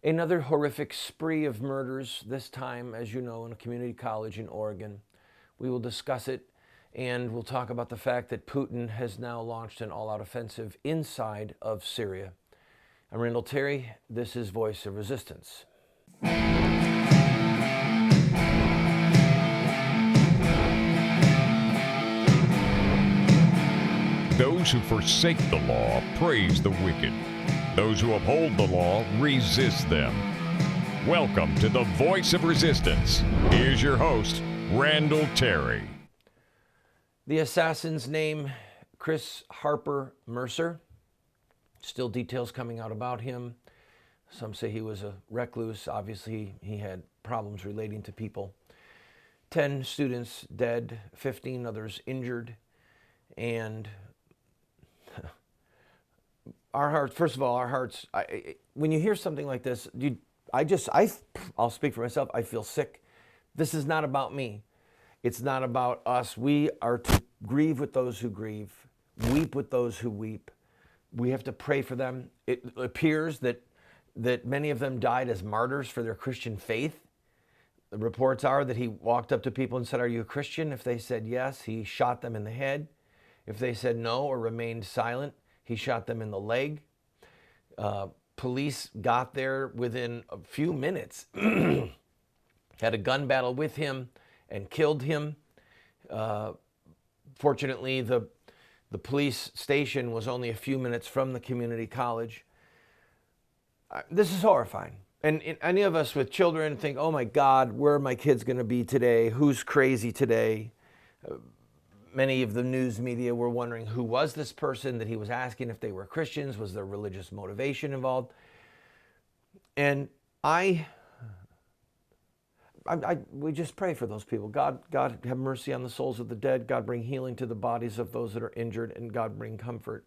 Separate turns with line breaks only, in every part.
Another horrific spree of murders, this time, as you know, in a community college in Oregon. We will discuss it, and we'll talk about the fact that Putin has now launched an all-out offensive inside of Syria. I'm Randall Terry. This is Voice of Resistance.
Those who forsake the law praise the wicked. Those who uphold the law resist them. Welcome to the Voice of Resistance. Here's your host, Randall Terry.
The assassin's name, Chris Harper Mercer. Still details coming out about him. Some say he was a recluse. Obviously, he had problems relating to people. 10 students dead, 15 others injured. And our hearts, first of all, our hearts, when you hear something like this, I'll speak for myself, I feel sick. This is not about me. It's not about us. We are to grieve with those who grieve, weep with those who weep. We have to pray for them. It appears that many of them died as martyrs for their Christian faith. The reports are that he walked up to people and said, "Are you a Christian?" If they said yes, he shot them in the head. If they said no or remained silent, he shot them in the leg. Police got there within a few minutes, had a gun battle with him and killed him. Fortunately, the police station was only a few minutes from the community college. This is horrifying. And any of us with children think, oh my God, where are my kids going to be today? Who's crazy today? Many of the news media were wondering who was this person that he was asking if they were Christians. Was there religious motivation involved? And we just pray for those people. God have mercy on the souls of the dead. God bring healing to the bodies of those that are injured, and God bring comfort.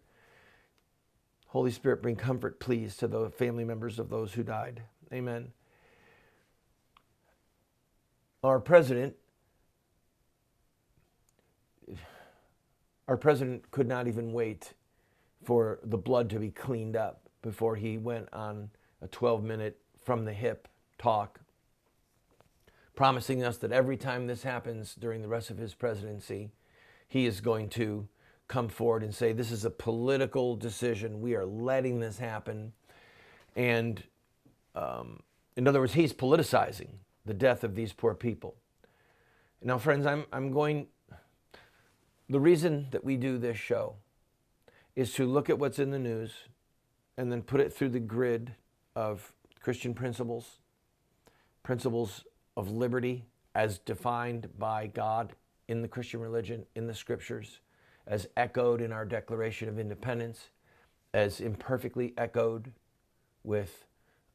Holy Spirit, bring comfort, please, to the family members of those who died. Amen. Our president could not even wait for the blood to be cleaned up before he went on a 12-minute from the hip talk, promising us that every time this happens during the rest of his presidency, he is going to come forward and say, this is a political decision. We are letting this happen. And in other words, he's politicizing the death of these poor people. Now, friends, the reason that we do this show is to look at what's in the news and then put it through the grid of Christian principles of liberty as defined by God in the Christian religion, in the scriptures, as echoed in our Declaration of Independence, as imperfectly echoed with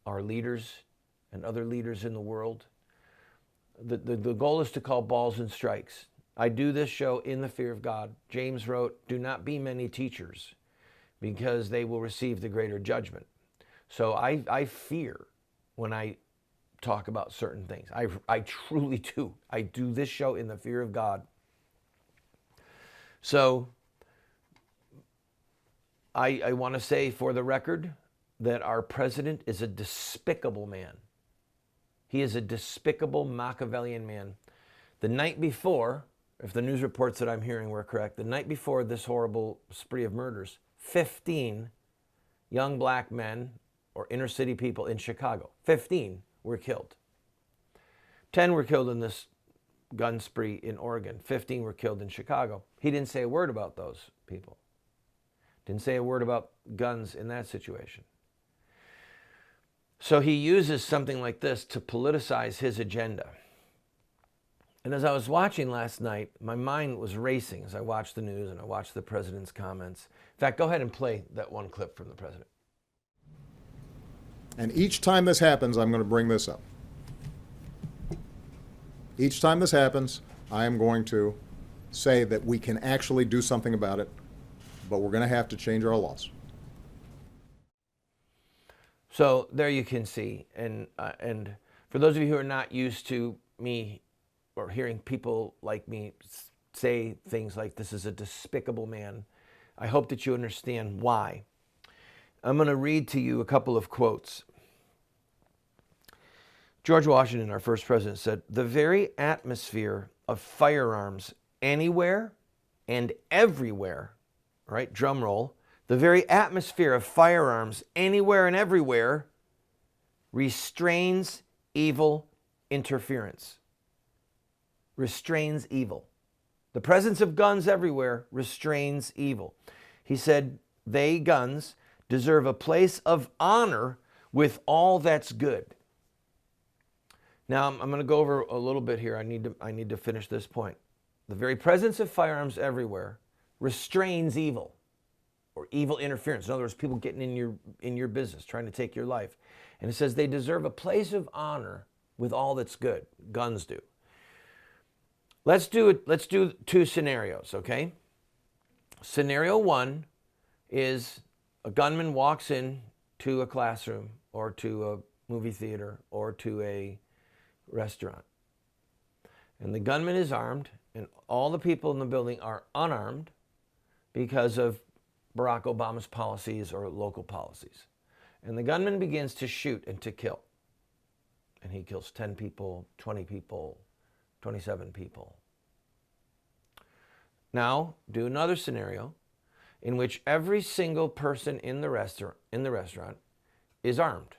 our leaders and other leaders in the world. The goal is to call balls and strikes. I do this show in the fear of God. James wrote, "Do not be many teachers, because they will receive the greater judgment." So I fear when I talk about certain things. I truly do. I do this show in the fear of God. So I want to say for the record that our president is a despicable man. He is a despicable Machiavellian man. The night before, if the news reports that I'm hearing were correct, the night before this horrible spree of murders, 15 young black men or inner city people in Chicago, 15 were killed. 10 were killed in this gun spree in Oregon. 15 were killed in Chicago. He didn't say a word about those people. Didn't say a word about guns in that situation. So he uses something like this to politicize his agenda. And as I was watching last night, my mind was racing as I watched the news and I watched the president's comments. In fact, go ahead and play that one clip from the president.
And each time this happens, I'm going to bring this up. Each time this happens, I am going to say that we can actually do something about it, but we're going to have to change our laws.
So there you can see, and for those of you who are not used to me or hearing people like me say things like this is a despicable man, I hope that you understand why. I'm going to read to you a couple of quotes. George Washington, our first president, said, "The very atmosphere of firearms anywhere and everywhere," right? Drum roll. "The very atmosphere of firearms anywhere and everywhere restrains evil interference." Restrains evil. The presence of guns everywhere restrains evil. He said, "They, guns, deserve a place of honor with all that's good." Now, I'm going to go over a little bit here. I need to finish this point. The very presence of firearms everywhere restrains evil, or evil interference. In other words, people getting in your business, trying to take your life. And it says they deserve a place of honor with all that's good. Guns do. Let's do 2 scenarios, okay? Scenario 1 is a gunman walks in to a classroom or to a movie theater or to a restaurant. And the gunman is armed, and all the people in the building are unarmed because of Barack Obama's policies or local policies. And the gunman begins to shoot and to kill. And he kills 10 people, 20 people, 27 people. Now, do another scenario in which every single person in the restaurant is armed.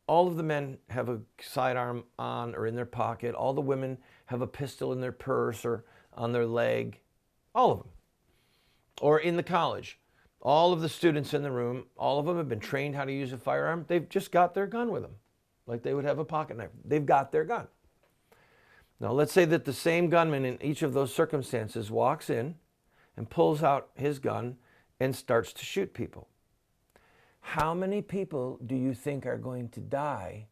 All of the men have a sidearm on or in their pocket. All the women have a pistol in their purse or on their leg. All of them. Or in the college, all of the students in the room, all of them have been trained how to use a firearm. They've just got their gun with them, like they would have a pocket knife. They've got their gun. Now, let's say that the same gunman in each of those circumstances walks in and pulls out his gun and starts to shoot people. How many people do you think are going to die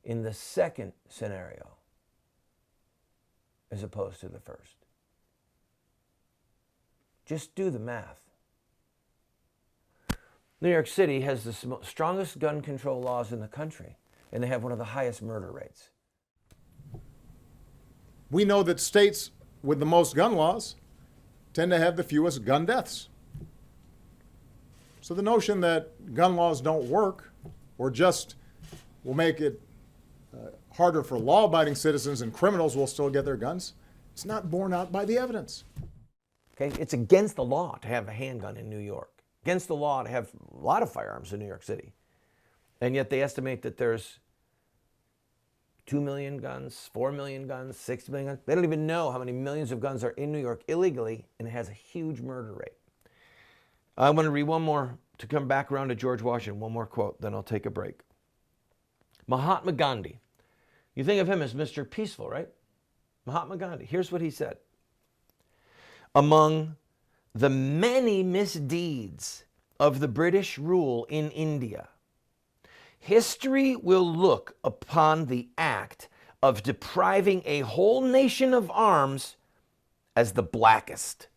in the second scenario as opposed to the first? Just do the math. New York City has the strongest gun control laws in the country, and they have one of the highest murder rates.
We know that states with the most gun laws tend to have the fewest gun deaths. So the notion that gun laws don't work or just will make it harder for law-abiding citizens and criminals will still get their guns, it's not borne out by the evidence.
Okay, it's against the law to have a handgun in New York. Against the law to have a lot of firearms in New York City. And yet they estimate that there's 2 million guns, 4 million guns, 6 million guns. They don't even know how many millions of guns are in New York illegally, and it has a huge murder rate. I want to read one more to come back around to George Washington, one more quote, then I'll take a break. Mahatma Gandhi. You think of him as Mr. Peaceful, right? Mahatma Gandhi. Here's what he said. "Among the many misdeeds of the British rule in India, history will look upon the act of depriving a whole nation of arms as the blackest."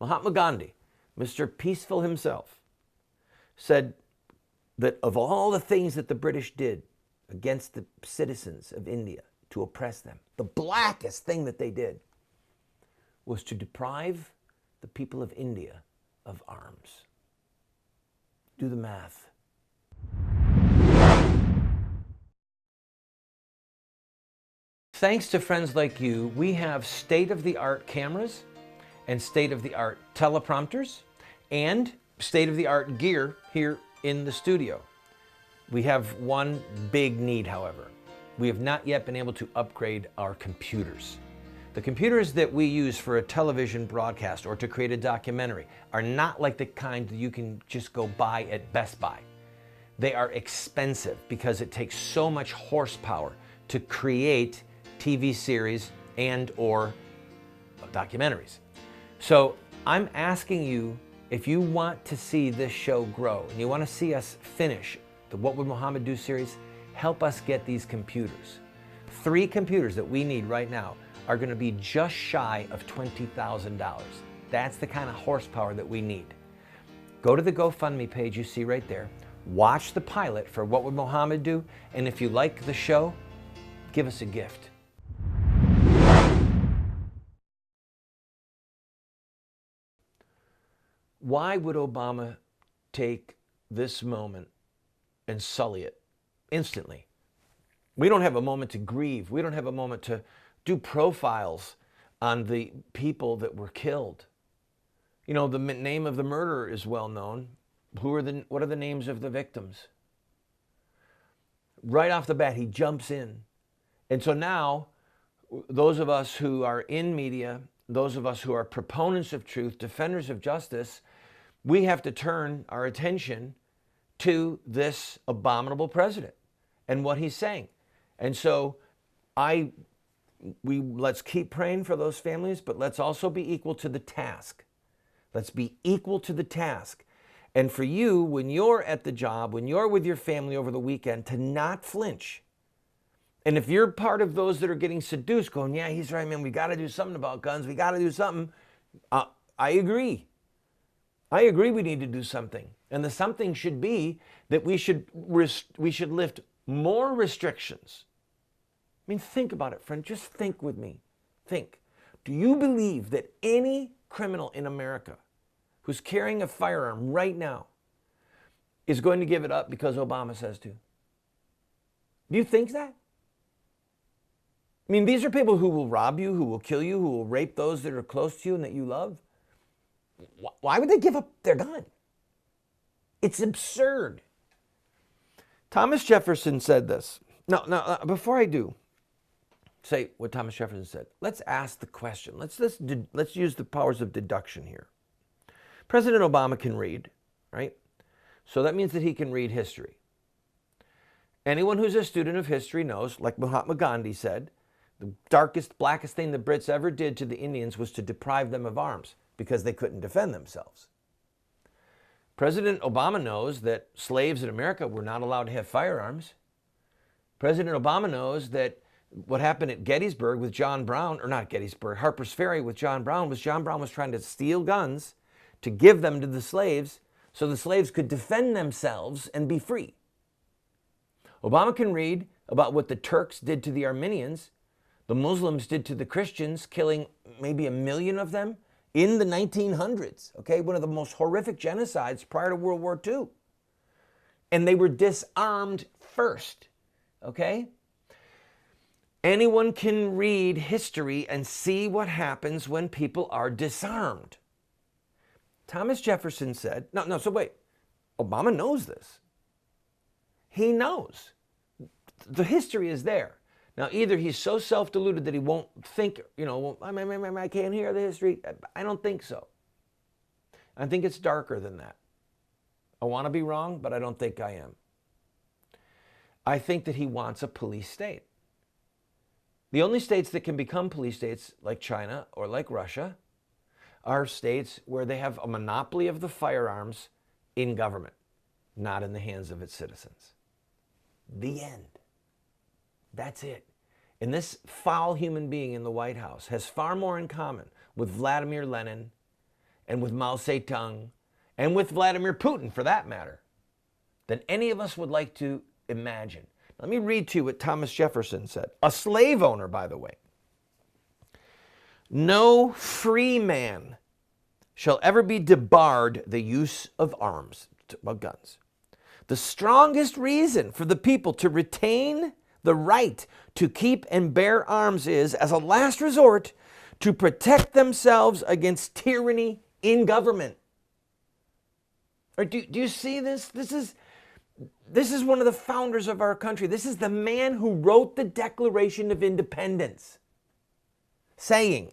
Mahatma Gandhi, Mr. Peaceful himself, said that of all the things that the British did against the citizens of India to oppress them, the blackest thing that they did was to deprive the people of India of arms. Do the math. Thanks to friends like you, we have state-of-the-art cameras and state-of-the-art teleprompters and state-of-the-art gear here in the studio. We have one big need, however. We have not yet been able to upgrade our computers. The computers that we use for a television broadcast or to create a documentary are not like the kind that you can just go buy at Best Buy. They are expensive because it takes so much horsepower to create TV series and or documentaries. So I'm asking you, if you want to see this show grow and you want to see us finish the What Would Muhammad Do series, help us get these computers. 3 computers that we need right now are going to be just shy of $20,000. That's the kind of horsepower that we need. Go to the GoFundMe page you see right there. Watch the pilot for What Would Muhammad Do? And if you like the show, give us a gift. Why would Obama take this moment and sully it instantly. We don't have a moment to grieve. We don't have a moment to do profiles on the people that were killed. You know, the name of the murderer is well known. What are the names of the victims? Right off the bat, he jumps in. And so now, those of us who are in media, those of us who are proponents of truth, defenders of justice, we have to turn our attention to this abominable president and what he's saying. And so let's keep praying for those families, but let's also be equal to the task. Let's be equal to the task. And for you, when you're at the job, when you're with your family over the weekend, to not flinch. And if you're part of those that are getting seduced, going, yeah, he's right, man, we got to do something about guns. We got to do something. I agree. I agree we need to do something. And the something should be that we should lift more restrictions. I mean, think about it, friend. Just think with me. Think. Do you believe that any criminal in America who's carrying a firearm right now is going to give it up because Obama says to? Do you think that? I mean, these are people who will rob you, who will kill you, who will rape those that are close to you and that you love. Why would they give up their gun? It's absurd. Thomas Jefferson said this. Now, before I do say what Thomas Jefferson said, let's ask the question. Let's use the powers of deduction here. President Obama can read, right? So that means that he can read history. Anyone who's a student of history knows, like Mahatma Gandhi said, the darkest, blackest thing the Brits ever did to the Indians was to deprive them of arms because they couldn't defend themselves. President Obama knows that slaves in America were not allowed to have firearms. President Obama knows that what happened at Gettysburg with John Brown, or not Gettysburg, Harper's Ferry with John Brown was trying to steal guns to give them to the slaves so the slaves could defend themselves and be free. Obama can read about what the Turks did to the Armenians, the Muslims did to the Christians, killing maybe 1 million of them in the 1900s, okay? One of the most horrific genocides prior to World War II. And they were disarmed first, okay? Anyone can read history and see what happens when people are disarmed. Thomas Jefferson said, so wait, Obama knows this. He knows. The history is there. Now, either he's so self-deluded that he won't think, I can't hear the history. I don't think so. I think it's darker than that. I want to be wrong, but I don't think I am. I think that he wants a police state. The only states that can become police states, like China or like Russia, are states where they have a monopoly of the firearms in government, not in the hands of its citizens. The end. That's it. And this foul human being in the White House has far more in common with Vladimir Lenin and with Mao Zedong and with Vladimir Putin, for that matter, than any of us would like to imagine. Let me read to you what Thomas Jefferson said. A slave owner, by the way. No free man shall ever be debarred the use of arms, of guns. The strongest reason for the people to retain the right to keep and bear arms is, as a last resort, to protect themselves against tyranny in government. Or do you see this? This is one of the founders of our country. This is the man who wrote the Declaration of Independence, saying,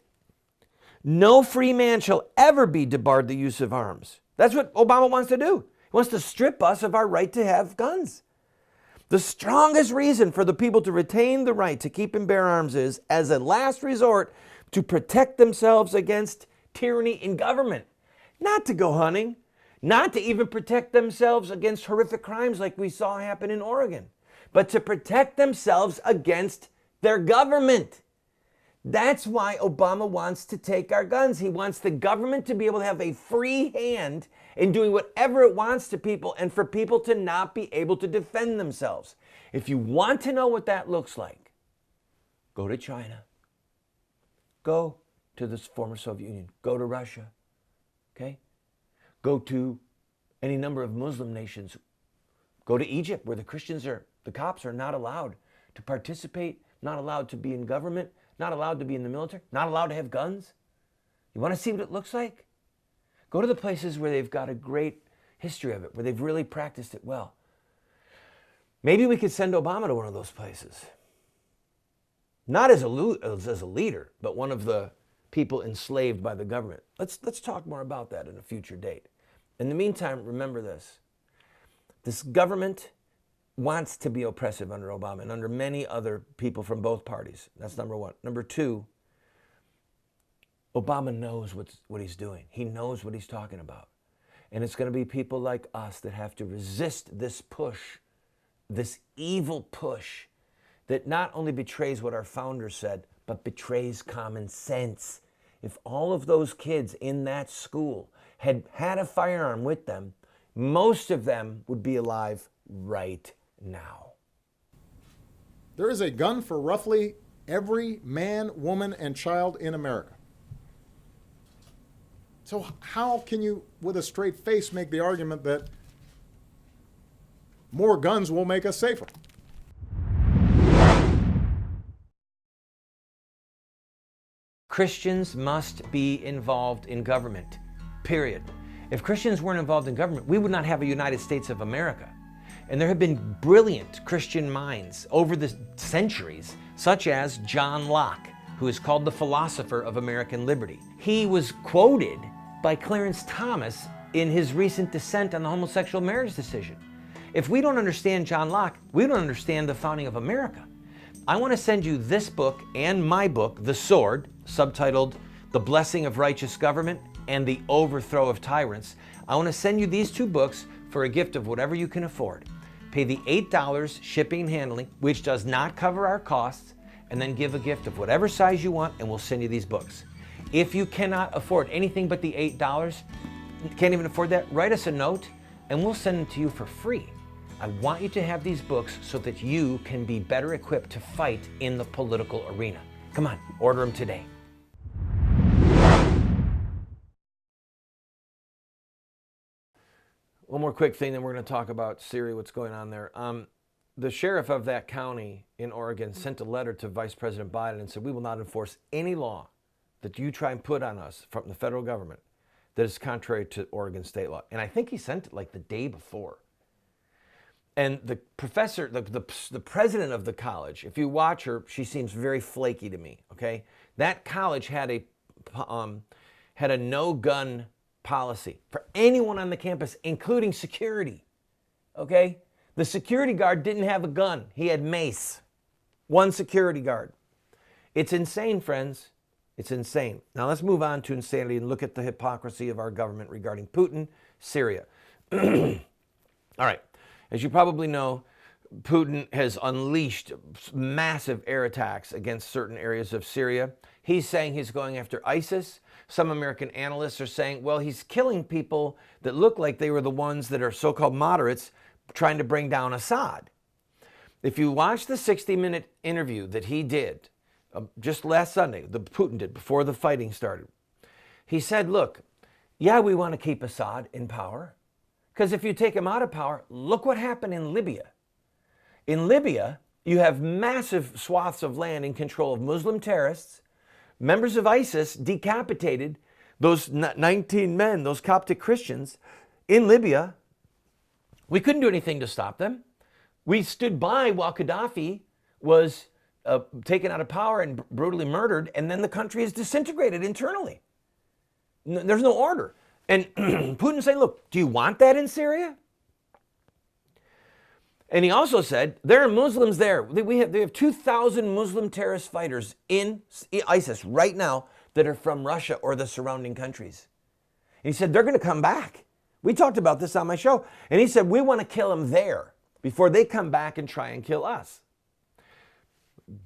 no free man shall ever be debarred the use of arms. That's what Obama wants to do. He wants to strip us of our right to have guns. The strongest reason for the people to retain the right to keep and bear arms is, as a last resort, to protect themselves against tyranny in government. Not to go hunting, not to even protect themselves against horrific crimes like we saw happen in Oregon, but to protect themselves against their government. That's why Obama wants to take our guns. He wants the government to be able to have a free hand in doing whatever it wants to people, and for people to not be able to defend themselves. If you want to know what that looks like, go to China. Go to the former Soviet Union. Go to Russia. Okay? Go to any number of Muslim nations. Go to Egypt, where the cops are not allowed to participate, not allowed to be in government, not allowed to be in the military, not allowed to have guns. You want to see what it looks like? Go to the places where they've got a great history of it, where they've really practiced it well. Maybe we could send Obama to one of those places. Not as a leader, but one of the people enslaved by the government. Let's talk more about that in a future date. In the meantime, remember this. This government wants to be oppressive under Obama and under many other people from both parties. That's number one. Number two, Obama knows what he's doing. He knows what he's talking about. And it's going to be people like us that have to resist this push, this evil push that not only betrays what our founders said, but betrays common sense. If all of those kids in that school had had a firearm with them, most of them would be alive right now.
There is a gun for roughly every man, woman, and child in America. So how can you, with a straight face, make the argument that more guns will make us safer?
Christians must be involved in government, period. If Christians weren't involved in government, we would not have a United States of America. And there have been brilliant Christian minds over the centuries, such as John Locke, who is called the philosopher of American liberty. He was quoted by Clarence Thomas in his recent dissent on the homosexual marriage decision. If we don't understand John Locke, we don't understand the founding of America. I want to send you this book and my book, The Sword, subtitled The Blessing of Righteous Government and The Overthrow of Tyrants. I want to send you these two books for a gift of whatever you can afford. Pay the $8 shipping and handling, which does not cover our costs, and then give a gift of whatever size you want, and we'll send you these books. If you cannot afford anything but the $8, can't even afford that, write us a note, and we'll send them to you for free. I want you to have these books so that you can be better equipped to fight in the political arena. Come on, order them today. One more quick thing, then we're going to talk about Syria, what's going on there. The sheriff of that county in Oregon sent a letter to Vice President Biden and said, we will not enforce any law that you try and put on us from the federal government that is contrary to Oregon state law. And I think he sent it like the day before. And the professor, the president of the college, if you watch her, she seems very flaky to me, okay? That college had a no-gun policy for anyone on the campus, including security, okay? The security guard didn't have a gun. He had mace. One security guard. It's insane, friends. It's insane. Now let's move on to insanity and look at the hypocrisy of our government regarding Putin, Syria. All right. As you probably know, Putin has unleashed massive air attacks against certain areas of Syria. He's saying he's going after ISIS. Some American analysts are saying, well, he's killing people that look like they were the ones that are so-called moderates trying to bring down Assad. If you watch the 60-minute interview that he did just last Sunday, that Putin did before the fighting started, he said, look, yeah, we want to keep Assad in power. Because if you take him out of power, look what happened in Libya. In Libya, you have massive swaths of land in control of Muslim terrorists. Members of ISIS decapitated those 19 men, those Coptic Christians, in Libya. We couldn't do anything to stop them. We stood by while Gaddafi was taken out of power and brutally murdered, and then the country is disintegrated internally. There's no order. And Putin saying, look, do you want that in Syria? And he also said, there are Muslims there. They have 2,000 Muslim terrorist fighters in ISIS right now that are from Russia or the surrounding countries. And he said, they're going to come back. We talked about this on my show. And he said, we want to kill them there before they come back and try and kill us.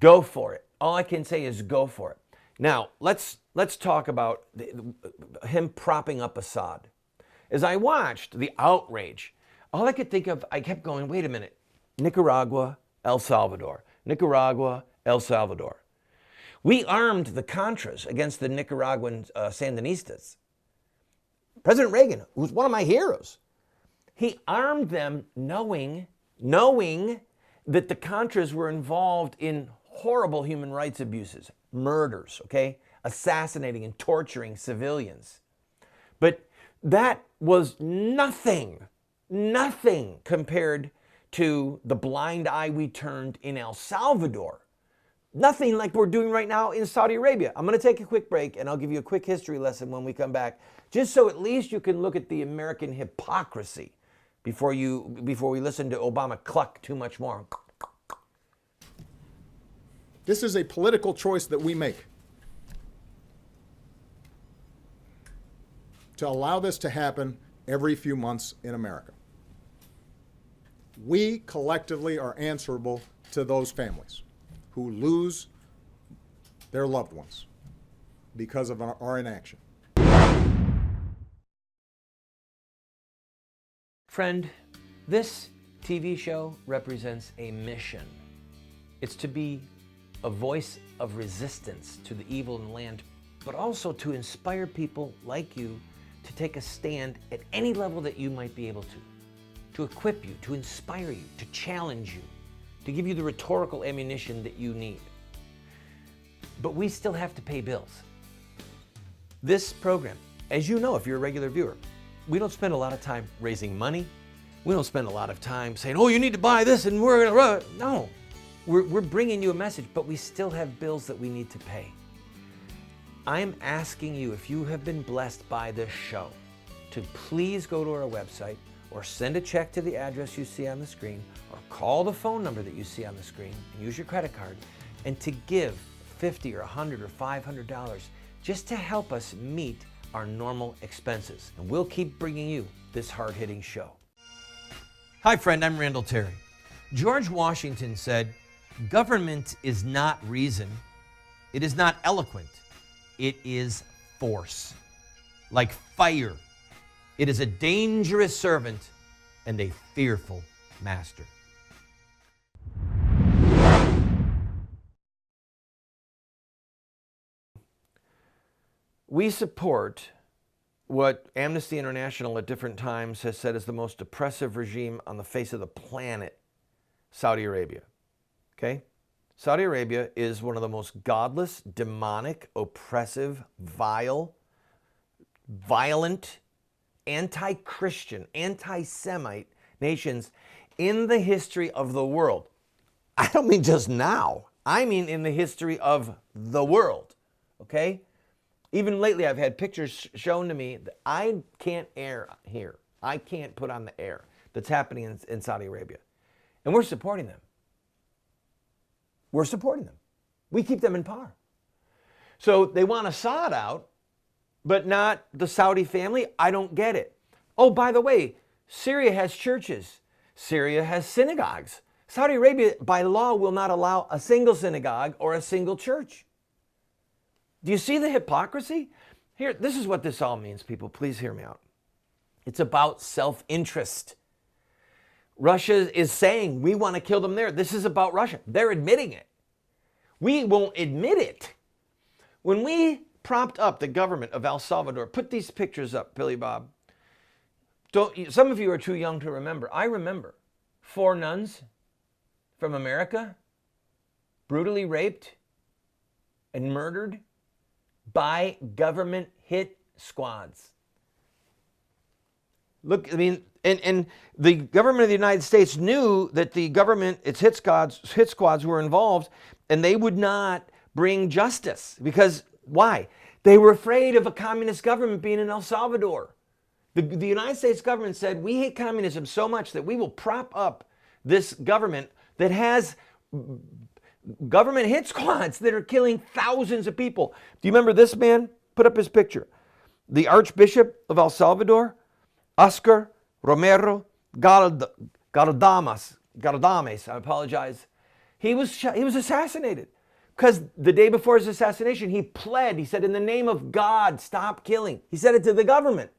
Go for it. All I can say is go for it. Now, let's talk about him propping up Assad. As I watched the outrage, all I could think of, I kept going, wait a minute. Nicaragua, El Salvador. Nicaragua, El Salvador. We armed the Contras against the Nicaraguan Sandinistas. President Reagan, who's one of my heroes, he armed them knowing knowing that the Contras were involved in horrible human rights abuses, murders, okay? Assassinating and torturing civilians. But that was nothing compared to the blind eye we turned in El Salvador. Nothing like we're doing right now in Saudi Arabia. I'm going to take a quick break and I'll give you a quick history lesson when we come back, just so at least you can look at the American hypocrisy before we listen to Obama cluck too much more.
This is a political choice that we make to allow this to happen every few months in America. We collectively are answerable to those families who lose their loved ones because of our inaction.
Friend, this TV show represents a mission. It's to be a voice of resistance to the evil in the land, but also to inspire people like you to take a stand at any level that you might be able to equip you, to inspire you, to challenge you, to give you the rhetorical ammunition that you need. But we still have to pay bills. This program, as you know if you're a regular viewer, we don't spend a lot of time raising money. We don't spend a lot of time saying, oh, you need to buy this and we're gonna run. No, we're bringing you a message, but we still have bills that we need to pay. I'm asking you, if you have been blessed by this show, to please go to our website or send a check to the address you see on the screen or call the phone number that you see on the screen and use your credit card, and to give $50 or $100 or $500 just to help us meet our normal expenses. And we'll keep bringing you this hard-hitting show. Hi friend, I'm Randall Terry. George Washington said, government is not reason, it is not eloquent, it is force. Like fire, it is a dangerous servant and a fearful master. We support what Amnesty International at different times has said is the most oppressive regime on the face of the planet, Saudi Arabia. Okay? Saudi Arabia is one of the most godless, demonic, oppressive, vile, violent, anti-Christian, anti-Semite nations in the history of the world. I don't mean just now. I mean in the history of the world. Okay? Even lately, I've had pictures shown to me that I can't air here. I can't put on the air that's happening in Saudi Arabia. And we're supporting them. We're supporting them. We keep them in power. So they want Assad out, but not the Saudi family. I don't get it. Oh, by the way, Syria has churches. Syria has synagogues. Saudi Arabia, by law, will not allow a single synagogue or a single church. Do you see the hypocrisy? Here, this is what this all means, people. Please hear me out. It's about self-interest. Russia is saying, we want to kill them there. This is about Russia. They're admitting it. We won't admit it. When we propped up the government of El Salvador, put these pictures up, Billy Bob. Some of you are too young to remember. I remember 4 nuns from America brutally raped and murdered by government hit squads. Look, I mean, and the government of the United States knew that the government, its hit squads were involved, and they would not bring justice. Because, why? They were afraid of a communist government being in El Salvador. The United States government said, we hate communism so much that we will prop up this government that has government hit squads that are killing thousands of people. Do you remember this man? Put up his picture. The Archbishop of El Salvador, Oscar Romero Galdames, I apologize. He was assassinated because the day before his assassination, he pled. He said, in the name of God, stop killing. He said it to the government.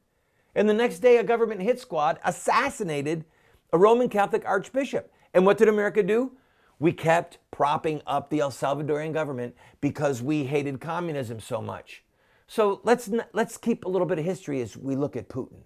And the next day, a government hit squad assassinated a Roman Catholic archbishop. And what did America do? We kept propping up the El Salvadorian government because we hated communism so much. So let's keep a little bit of history as we look at Putin.